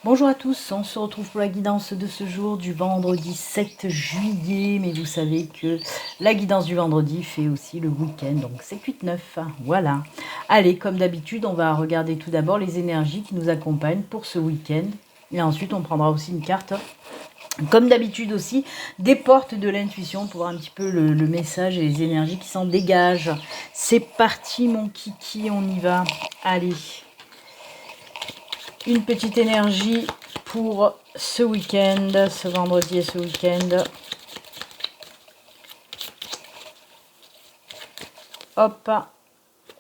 Bonjour à tous, on se retrouve pour la guidance de ce jour du vendredi 7 juillet, mais vous savez que la guidance du vendredi fait aussi le week-end, donc c'est 8-9, voilà. Allez, comme d'habitude, on va regarder tout d'abord les énergies qui nous accompagnent pour ce week-end, et ensuite on prendra aussi une carte, comme d'habitude aussi, des portes de l'intuition pour voir un petit peu le message et les énergies qui s'en dégagent. C'est parti mon kiki, on y va, allez. Une petite énergie pour ce week-end, ce vendredi et ce week-end. Hop,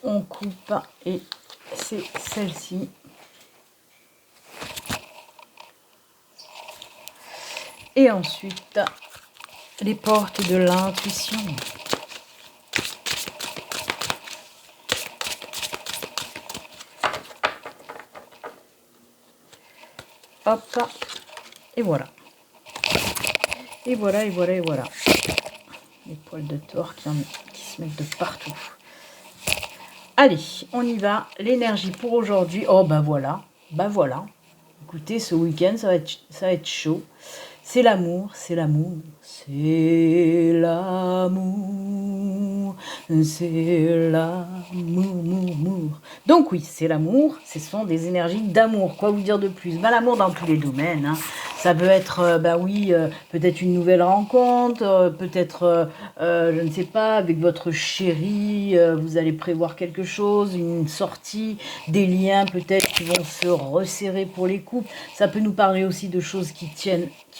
on coupe et c'est celle-ci. Et ensuite, les portes de l'intuition. Hop, et voilà. Et voilà, et voilà, et voilà. Les poils de tord qui se mettent de partout. Allez, on y va. L'énergie pour aujourd'hui. Oh, bah voilà. Bah voilà. Écoutez, ce week-end, ça va être chaud. C'est l'amour, c'est l'amour. C'est l'amour. C'est l'amour. Donc oui, c'est l'amour. Ce sont des énergies d'amour. Quoi vous dire de plus? Bah, l'amour dans tous les domaines. Hein. Ça peut être, bah oui, peut-être une nouvelle rencontre, peut-être, je ne sais pas, avec votre chéri, vous allez prévoir quelque chose, une sortie, des liens peut-être qui vont se resserrer pour les couples. Ça peut nous parler aussi de choses qui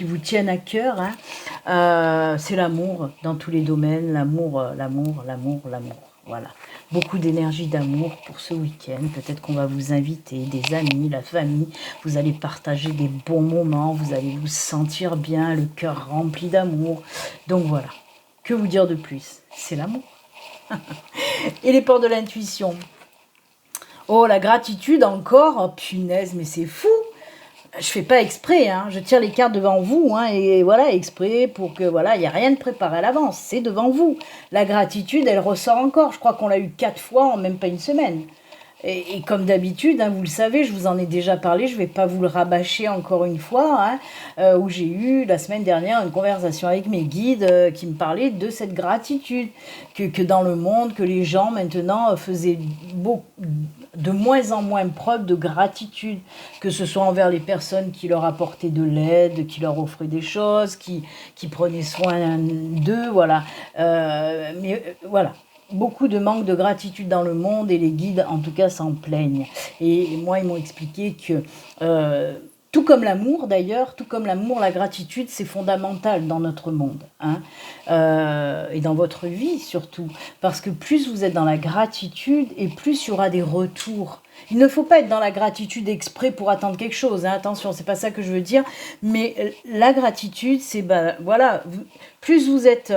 vous tiennent à cœur. Hein. C'est l'amour dans tous les domaines, l'amour, l'amour, l'amour, l'amour. Voilà. Beaucoup d'énergie d'amour pour ce week-end. Peut-être qu'on va vous inviter, des amis, la famille. Vous allez partager des bons moments. Vous allez vous sentir bien, le cœur rempli d'amour. Donc voilà. Que vous dire de plus? C'est l'amour. Et les ports de l'intuition. Oh, la gratitude encore. Oh, punaise, mais c'est fou. Je fais pas exprès, hein. Je tire les cartes devant vous, hein, et voilà, exprès pour que, voilà, il n'y a rien de préparé à l'avance, c'est devant vous. La gratitude, elle ressort encore, je crois qu'on l'a eu 4 fois en même pas une semaine. Et comme d'habitude, hein, vous le savez, je vous en ai déjà parlé, je ne vais pas vous le rabâcher encore une fois, hein, où j'ai eu la semaine dernière une conversation avec mes guides qui me parlaient de cette gratitude, que dans le monde, que les gens maintenant faisaient de moins en moins preuve de gratitude, que ce soit envers les personnes qui leur apportaient de l'aide, qui leur offraient des choses, qui prenaient soin d'eux, voilà. Voilà. Beaucoup de manque de gratitude dans le monde et les guides, en tout cas, s'en plaignent. Et moi, ils m'ont expliqué que, tout comme l'amour d'ailleurs, tout comme l'amour, la gratitude, c'est fondamental dans notre monde. Hein, et dans votre vie surtout. Parce que plus vous êtes dans la gratitude et plus il y aura des retours. Il ne faut pas être dans la gratitude exprès pour attendre quelque chose. Hein, attention, c'est pas ça que je veux dire. Mais la gratitude, c'est, ben, voilà, plus vous êtes...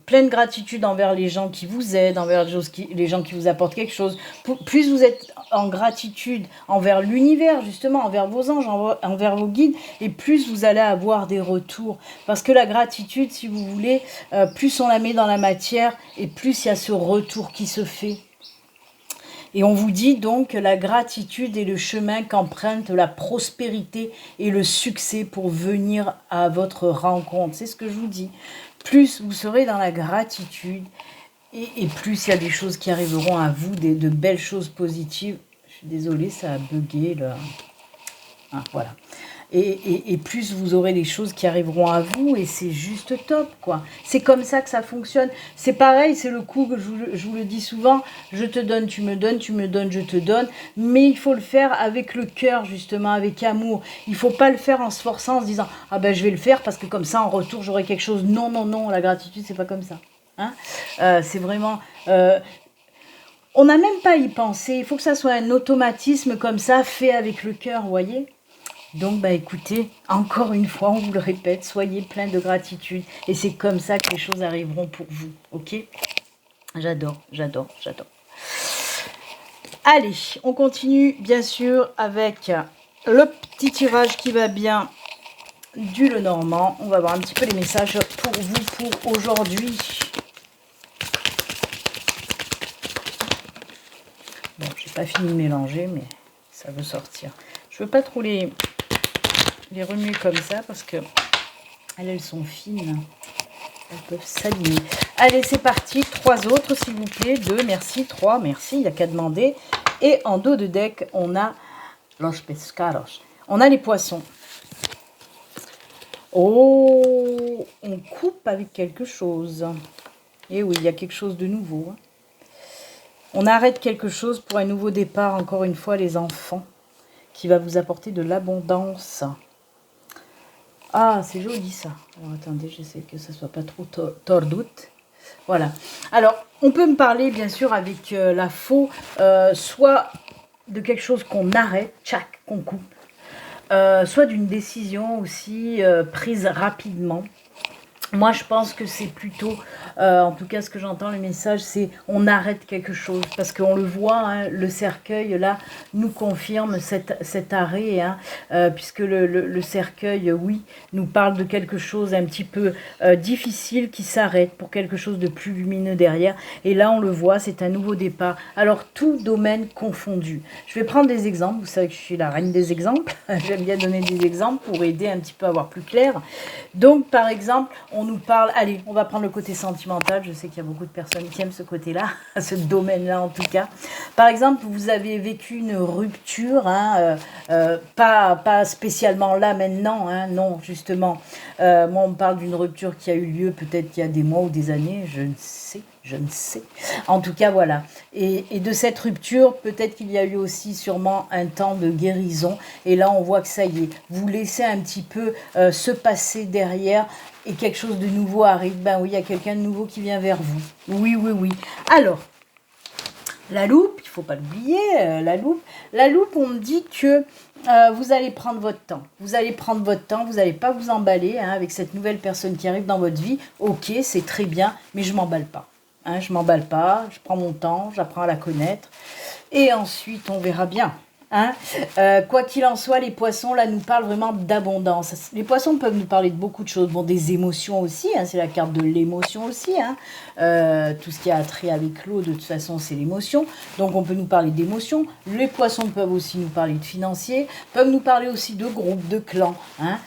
pleine gratitude envers les gens qui vous aident, envers les gens qui vous apportent quelque chose. Plus vous êtes en gratitude envers l'univers, justement, envers vos anges, envers vos guides, et plus vous allez avoir des retours. Parce que la gratitude, si vous voulez, plus on la met dans la matière, et plus il y a ce retour qui se fait. Et on vous dit donc que la gratitude est le chemin qu'emprunte la prospérité et le succès pour venir à votre rencontre. C'est ce que je vous dis. Plus vous serez dans la gratitude et plus il y a des choses qui arriveront à vous, de belles choses positives. Je suis désolée, ça a bugué là. Ah, voilà. Et plus vous aurez les choses qui arriveront à vous et c'est juste top, quoi. C'est comme ça que ça fonctionne. C'est pareil, c'est le coup que je vous le dis souvent, je te donne, tu me donnes, tu me donnes, je te donne. Mais il faut le faire avec le cœur, justement, avec amour. Il ne faut pas le faire en se forçant, en se disant « Ah ben je vais le faire parce que comme ça, en retour, j'aurai quelque chose. » Non, non, non, la gratitude, c'est pas comme ça. Hein, c'est vraiment... on n'a même pas à y penser. Il faut que ça soit un automatisme comme ça, fait avec le cœur, vous voyez. Donc, bah écoutez, encore une fois, on vous le répète, soyez plein de gratitude. Et c'est comme ça que les choses arriveront pour vous, ok? J'adore, j'adore, j'adore. Allez, on continue, bien sûr, avec le petit tirage qui va bien du Lenormand. On va voir un petit peu les messages pour vous, pour aujourd'hui. Bon, j'ai pas fini de mélanger, mais ça veut sortir. Je veux pas trop les remuer comme ça parce que elles sont fines. Elles peuvent s'aligner. Allez, c'est parti. 3 autres, s'il vous plaît. 2, merci. 3, merci. Il n'y a qu'à demander. Et en dos de deck, on a los pescados. On a les poissons. Oh, on coupe avec quelque chose. Et oui, il y a quelque chose de nouveau. On arrête quelque chose pour un nouveau départ, encore une fois, les enfants, qui va vous apporter de l'abondance. Ah, c'est joli ça. Alors attendez, j'essaie que ça soit pas trop tordoute. Voilà. Alors, on peut me parler, bien sûr, avec la faux, soit de quelque chose qu'on arrête, tchac, qu'on coupe, soit d'une décision aussi prise rapidement. Moi, je pense que c'est plutôt, en tout cas, ce que j'entends, le message, c'est on arrête quelque chose. Parce qu'on le voit, hein, le cercueil, là, nous confirme cet arrêt, hein, puisque le cercueil, oui, nous parle de quelque chose un petit peu difficile qui s'arrête pour quelque chose de plus lumineux derrière. Et là, on le voit, c'est un nouveau départ. Alors, tout domaine confondu. Je vais prendre des exemples. Vous savez que je suis la reine des exemples. J'aime bien donner des exemples pour aider un petit peu à voir plus clair. Donc, par exemple, on nous parle, allez, on va prendre le côté sentimental, je sais qu'il y a beaucoup de personnes qui aiment ce côté-là, ce domaine-là en tout cas. Par exemple, vous avez vécu une rupture, hein, pas spécialement là maintenant, hein, non, justement. Moi, on me parle d'une rupture qui a eu lieu peut-être il y a des mois ou des années, je ne sais. En tout cas, voilà. Et de cette rupture, peut-être qu'il y a eu aussi sûrement un temps de guérison. Et là, on voit que ça y est, vous laissez un petit peu se passer derrière et quelque chose de nouveau arrive. Ben oui, il y a quelqu'un de nouveau qui vient vers vous. Oui, oui, oui. Alors, la loupe, il ne faut pas l'oublier, la loupe. La loupe, on me dit que vous allez prendre votre temps. Vous allez prendre votre temps, vous n'allez pas vous emballer hein, avec cette nouvelle personne qui arrive dans votre vie. Ok, c'est très bien, mais je ne m'emballe pas. Hein, je ne m'emballe pas, je prends mon temps, j'apprends à la connaître. Et ensuite, on verra bien. Hein. Quoi qu'il en soit, les poissons, là, nous parlent vraiment d'abondance. Les poissons peuvent nous parler de beaucoup de choses. Bon, des émotions aussi, hein, c'est la carte de l'émotion aussi. Hein. Tout ce qui a trait avec l'eau, de toute façon, c'est l'émotion. Donc, on peut nous parler d'émotions. Les poissons peuvent aussi nous parler de financier, peuvent nous parler aussi de groupes, de clans, hein,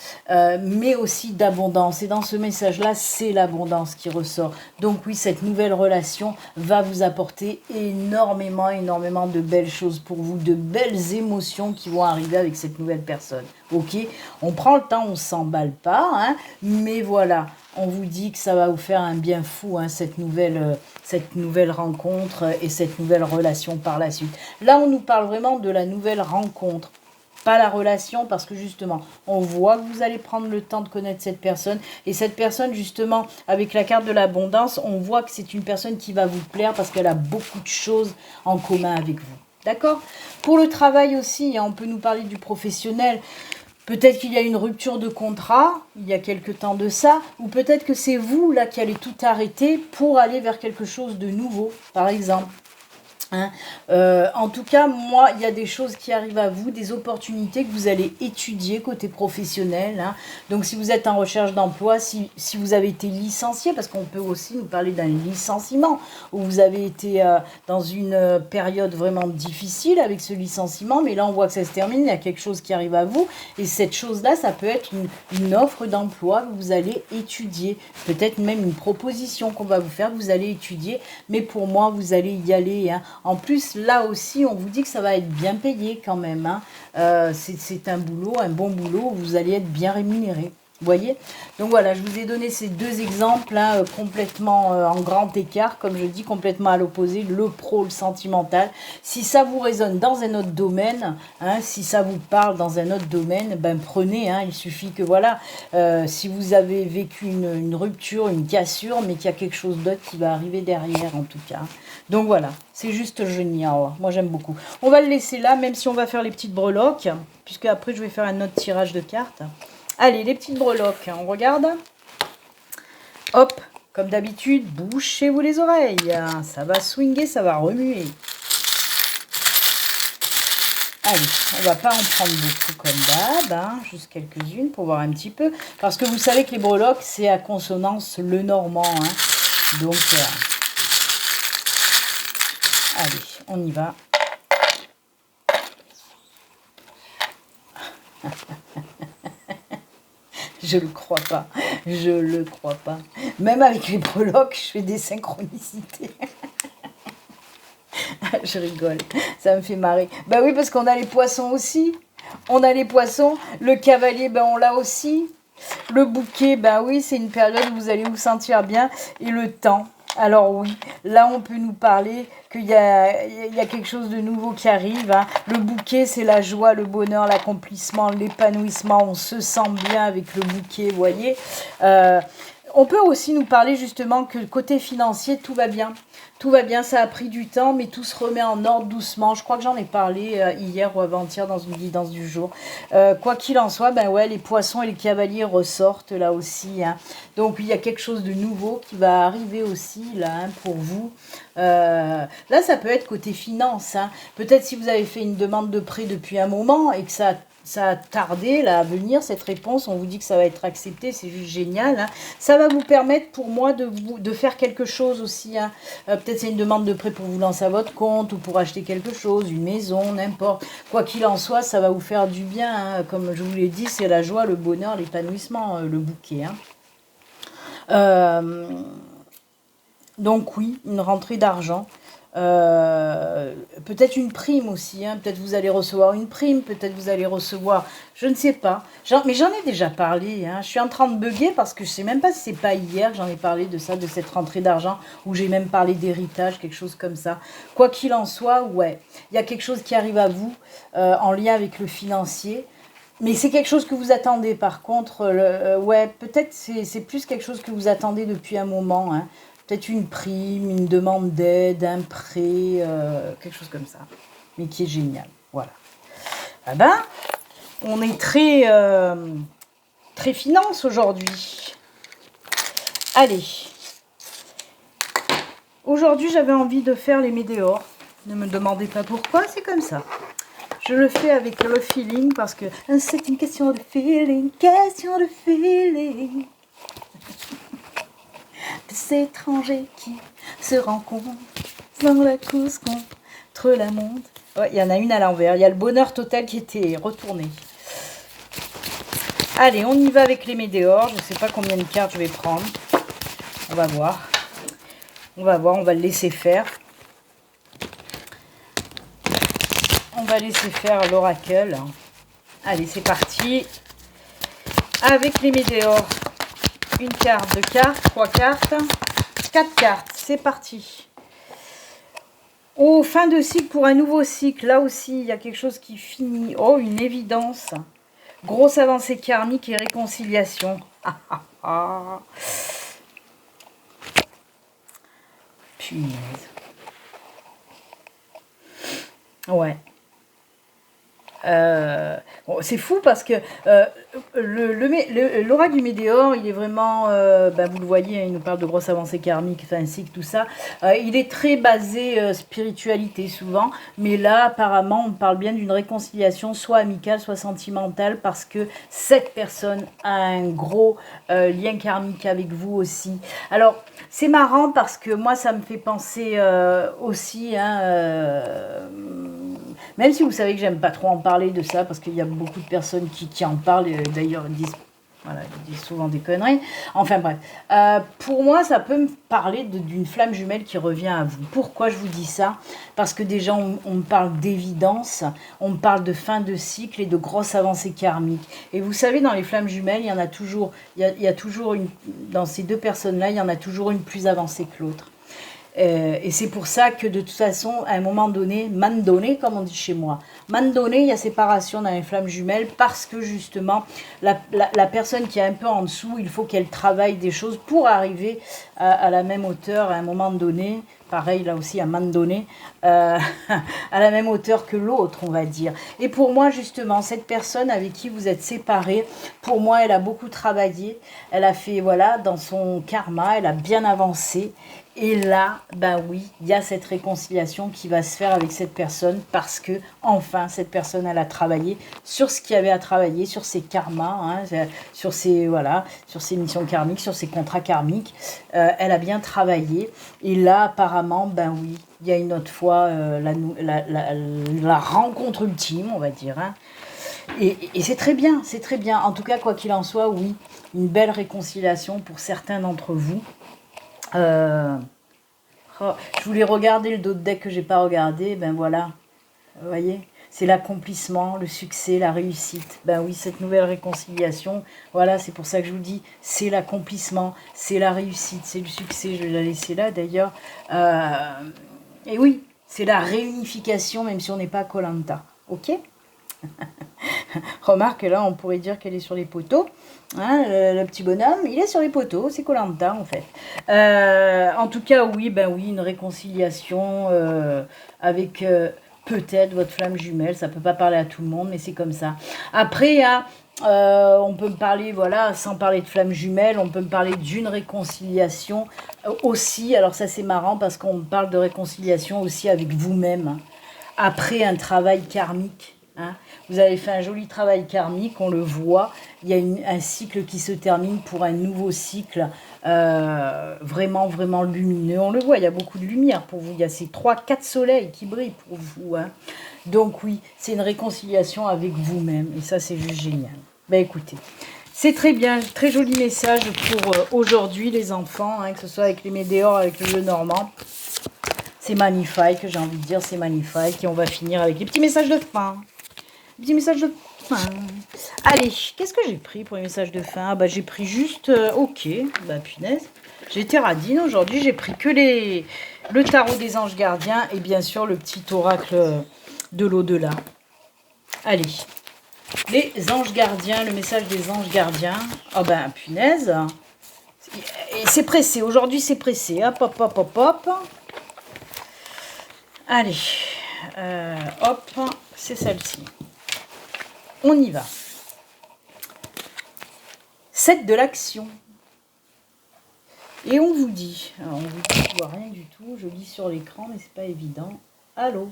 mais aussi d'abondance. Et dans ce message-là, c'est l'abondance qui ressort. Donc, oui, cette nouvelle relation va vous apporter énormément de belles choses pour vous, de belles émotions qui vont arriver avec cette nouvelle personne. Ok, on prend le temps, on s'emballe pas, hein, mais voilà, on vous dit que ça va vous faire un bien fou, hein, cette nouvelle rencontre et cette nouvelle relation par la suite. Là, on nous parle vraiment de la nouvelle rencontre. Pas la relation, parce que justement, on voit que vous allez prendre le temps de connaître cette personne. Et cette personne, justement, avec la carte de l'abondance, on voit que c'est une personne qui va vous plaire parce qu'elle a beaucoup de choses en commun avec vous. D'accord? Pour le travail aussi, hein, on peut nous parler du professionnel. Peut-être qu'il y a une rupture de contrat, il y a quelque temps de ça, ou peut-être que c'est vous, là, qui allez tout arrêter pour aller vers quelque chose de nouveau, par exemple. Hein. En tout cas, moi, il y a des choses qui arrivent à vous, des opportunités que vous allez étudier côté professionnel. Hein. Donc, si vous êtes en recherche d'emploi, si vous avez été licencié, parce qu'on peut aussi nous parler d'un licenciement, où vous avez été dans une période vraiment difficile avec ce licenciement, mais là, on voit que ça se termine, il y a quelque chose qui arrive à vous, et cette chose-là, ça peut être une offre d'emploi que vous allez étudier, peut-être même une proposition qu'on va vous faire, que vous allez étudier, mais pour moi, vous allez y aller, hein. En plus, là aussi, on vous dit que ça va être bien payé quand même. Hein. C'est un boulot, un bon boulot où vous allez être bien rémunéré. Vous voyez? Donc voilà, je vous ai donné ces deux exemples hein, complètement en grand écart, comme je dis, complètement à l'opposé, le pro, le sentimental. Si ça vous résonne dans un autre domaine, hein, si ça vous parle dans un autre domaine, ben prenez, hein, il suffit que voilà, si vous avez vécu une rupture, une cassure, mais qu'il y a quelque chose d'autre qui va arriver derrière en tout cas. Donc voilà, c'est juste génial, moi j'aime beaucoup. On va le laisser là, même si on va faire les petites breloques, puisque après je vais faire un autre tirage de cartes. Allez, les petites breloques, on regarde. Hop, comme d'habitude, bouchez-vous les oreilles. Ça va swinguer, ça va remuer. Allez, on va pas en prendre beaucoup comme d'hab, hein, juste quelques-unes pour voir un petit peu. Parce que vous savez que les breloques, c'est à consonance le normand. Hein. Donc, allez, on y va. Je le crois pas. Je le crois pas. Même avec les breloques, je fais des synchronicités. Je rigole. Ça me fait marrer. Bah oui, parce qu'on a les poissons aussi. On a les poissons. Le cavalier, ben on l'a aussi. Le bouquet, ben oui, c'est une période où vous allez vous sentir bien. Et le temps. Alors oui, là on peut nous parler qu'il y a quelque chose de nouveau qui arrive. Hein. Le bouquet, c'est la joie, le bonheur, l'accomplissement, l'épanouissement. On se sent bien avec le bouquet, vous voyez. On peut aussi nous parler justement que côté financier, tout va bien. Tout va bien, ça a pris du temps, mais tout se remet en ordre doucement. Je crois que j'en ai parlé hier ou avant-hier dans une guidance du jour. Quoi qu'il en soit, ben ouais, les poissons et les cavaliers ressortent là aussi. Hein. Donc il y a quelque chose de nouveau qui va arriver aussi là hein, pour vous. Là, ça peut être côté finance. Hein. Peut-être si vous avez fait une demande de prêt depuis un moment et que ça a tardé là, à venir, cette réponse, on vous dit que ça va être accepté, c'est juste génial. Hein. Ça va vous permettre pour moi de faire quelque chose aussi. Hein. Peut-être c'est une demande de prêt pour vous lancer à votre compte ou pour acheter quelque chose, une maison, n'importe. Quoi qu'il en soit, ça va vous faire du bien. Hein. Comme je vous l'ai dit, c'est la joie, le bonheur, l'épanouissement, le bouquet. Hein. Donc oui, une rentrée d'argent. Peut-être une prime aussi, hein. Peut-être vous allez recevoir une prime, peut-être vous allez recevoir, je ne sais pas, mais j'en ai déjà parlé, hein. Je suis en train de bugger parce que je ne sais même pas si c'est pas hier que j'en ai parlé de ça, de cette rentrée d'argent, où j'ai même parlé d'héritage, quelque chose comme ça. Quoi qu'il en soit, ouais, il y a quelque chose qui arrive à vous en lien avec le financier. Mais c'est quelque chose que vous attendez par contre, ouais, peut-être c'est plus quelque chose que vous attendez depuis un moment, hein. Peut-être une prime, une demande d'aide, un prêt, quelque chose comme ça. Mais qui est génial. Voilà. Ah ben, on est très, très finance aujourd'hui. Allez. Aujourd'hui, j'avais envie de faire les météores. Ne me demandez pas pourquoi, c'est comme ça. Je le fais avec le feeling parce que c'est une question de feeling, question de feeling. Des étrangers qui se rencontrent dans la course contre la montre. Ouais, il y en a une à l'envers. Il y a le bonheur total qui était retourné. Allez, on y va avec les météores. Je ne sais pas combien de cartes je vais prendre. On va voir. On va voir, on va le laisser faire. On va laisser faire l'oracle. Allez, c'est parti. Avec les météores. Une carte, deux cartes, trois cartes, quatre cartes. C'est parti. Oh, fin de cycle pour un nouveau cycle. Là aussi, il y a quelque chose qui finit. Oh, une évidence. Grosse avancée karmique et réconciliation. Ah, ah, ah. Punaise. Ouais. Bon, c'est fou parce que l'oracle du Météore, il est vraiment, vous le voyez, il nous parle de grosses avancées karmiques, enfin, cycle, tout ça. Il est très basé spiritualité souvent, mais là, apparemment, on parle bien d'une réconciliation, soit amicale, soit sentimentale, parce que cette personne a un gros lien karmique avec vous aussi. Alors, c'est marrant parce que moi, ça me fait penser aussi, hein, même si vous savez que j'aime pas trop en parler de ça, parce qu'il y a beaucoup de personnes qui en parlent, et d'ailleurs ils disent souvent des conneries. Enfin bref, pour moi ça peut me parler d'une flamme jumelle qui revient à vous. Pourquoi je vous dis ça? Parce que déjà on me parle d'évidence, on me parle de fin de cycle et de grosses avancées karmiques. Et vous savez, dans les flammes jumelles, il y en a toujours, il y a toujours une, dans ces deux personnes-là, il y en a toujours une plus avancée que l'autre. Et c'est pour ça que de toute façon, à un moment donné, man donné, comme on dit chez moi, man donné, il y a séparation dans les flammes jumelles parce que justement, la personne qui est un peu en dessous, il faut qu'elle travaille des choses pour arriver à la même hauteur à un moment donné. Pareil, là aussi, à un moment donné, à la même hauteur que l'autre, on va dire. Et pour moi, justement, cette personne avec qui vous êtes séparés, pour moi, elle a beaucoup travaillé. Elle a fait, voilà, dans son karma, elle a bien avancé. Et là, ben oui, il y a cette réconciliation qui va se faire avec cette personne parce que, enfin, cette personne, elle a travaillé sur ce qu'il y avait à travailler, sur ses karmas, hein, sur ses, voilà, sur ses missions karmiques, sur ses contrats karmiques. Elle a bien travaillé. Et là, apparemment, ben oui, il y a une autre fois la rencontre ultime, on va dire, hein. Et c'est très bien, c'est très bien. En tout cas, quoi qu'il en soit, oui, une belle réconciliation pour certains d'entre vous. Euh, oh, je voulais regarder le dos de deck que j'ai pas regardé, ben voilà, vous voyez, c'est l'accomplissement, le succès, la réussite. Ben oui, cette nouvelle réconciliation, voilà, c'est pour ça que je vous dis, c'est l'accomplissement, c'est la réussite, c'est le succès. Je vais la laisser là d'ailleurs. Et oui, c'est la réunification, même si on n'est pas koh ok. Remarque, là, on pourrait dire qu'elle est sur les poteaux. Hein, le petit bonhomme, il est sur les poteaux, c'est koh en fait. En tout cas, oui, ben oui, une réconciliation avec peut-être votre flamme jumelle. Ça peut pas parler à tout le monde, mais c'est comme ça. Après, hein, on peut me parler, voilà, sans parler de flamme jumelle, on peut me parler d'une réconciliation aussi. Alors ça, c'est marrant parce qu'on parle de réconciliation aussi avec vous-même. Hein, après un travail karmique. Hein. Vous avez fait un joli travail karmique, on le voit. Il y a un cycle qui se termine pour un nouveau cycle vraiment, vraiment lumineux. On le voit, il y a beaucoup de lumière pour vous. Il y a ces 3-4 soleils qui brillent pour vous. Hein. Donc oui, c'est une réconciliation avec vous-même. Et ça, c'est juste génial. Ben écoutez, c'est très bien, très joli message pour aujourd'hui les enfants, hein, que ce soit avec les météores, avec le jeu normand. C'est magnifique, j'ai envie de dire, c'est magnifique. Et on va finir avec les petits messages de fin. Petit message de fin. Allez, qu'est-ce que j'ai pris pour les messages de fin? Bah, j'ai pris juste... ok, bah punaise. J'ai été radine aujourd'hui. J'ai pris que le tarot des anges gardiens et bien sûr le petit oracle de l'au-delà. Allez, les anges gardiens, le message des anges gardiens. Oh ben punaise. Et c'est pressé, aujourd'hui c'est pressé. Hop, hop, hop, hop, hop. Allez, hop, c'est celle-ci. On y va. 7 de l'action. Et on vous dit, alors on vous dit, je vois rien du tout, je lis sur l'écran, mais c'est pas évident. Allô?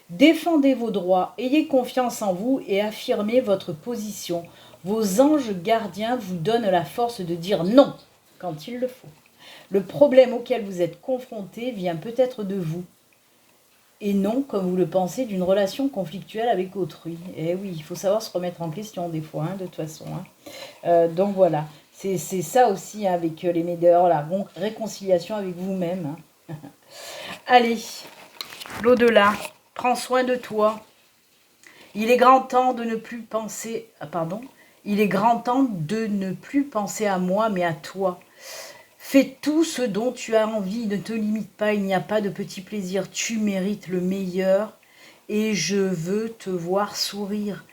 Défendez vos droits, ayez confiance en vous et affirmez votre position. Vos anges gardiens vous donnent la force de dire non quand il le faut. Le problème auquel vous êtes confronté vient peut-être de vous. Et non, comme vous le pensez, d'une relation conflictuelle avec autrui. Et oui, il faut savoir se remettre en question des fois, hein, de toute façon. Hein. Donc voilà, c'est ça aussi hein, avec les médias, la réconciliation avec vous-même. Hein. Allez, l'au-delà, prends soin de toi. Il est grand temps de ne plus penser... pardon. Il est grand temps de ne plus penser à moi, mais à toi. Fais tout ce dont tu as envie, ne te limite pas, il n'y a pas de petits plaisirs, tu mérites le meilleur et je veux te voir sourire.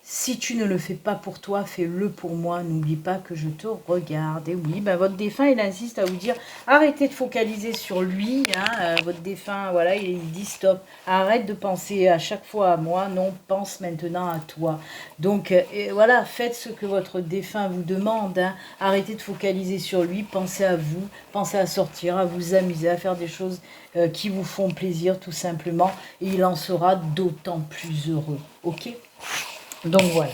Si tu ne le fais pas pour toi, fais-le pour moi, n'oublie pas que je te regarde. Et oui, ben votre défunt, il insiste à vous dire, arrêtez de focaliser sur lui, hein, votre défunt, voilà, il dit stop, arrête de penser à chaque fois à moi, non, pense maintenant à toi. Donc, voilà, faites ce que votre défunt vous demande, hein, arrêtez de focaliser sur lui, pensez à vous, pensez à sortir, à vous amuser, à faire des choses qui vous font plaisir, tout simplement, et il en sera d'autant plus heureux, ok ? Donc voilà.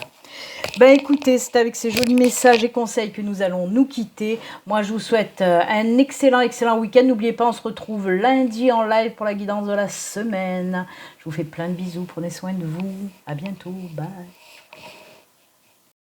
Ben écoutez, c'est avec ces jolis messages et conseils que nous allons nous quitter. Moi, je vous souhaite un excellent, excellent week-end. N'oubliez pas, on se retrouve lundi en live pour la guidance de la semaine. Je vous fais plein de bisous. Prenez soin de vous. À bientôt. Bye.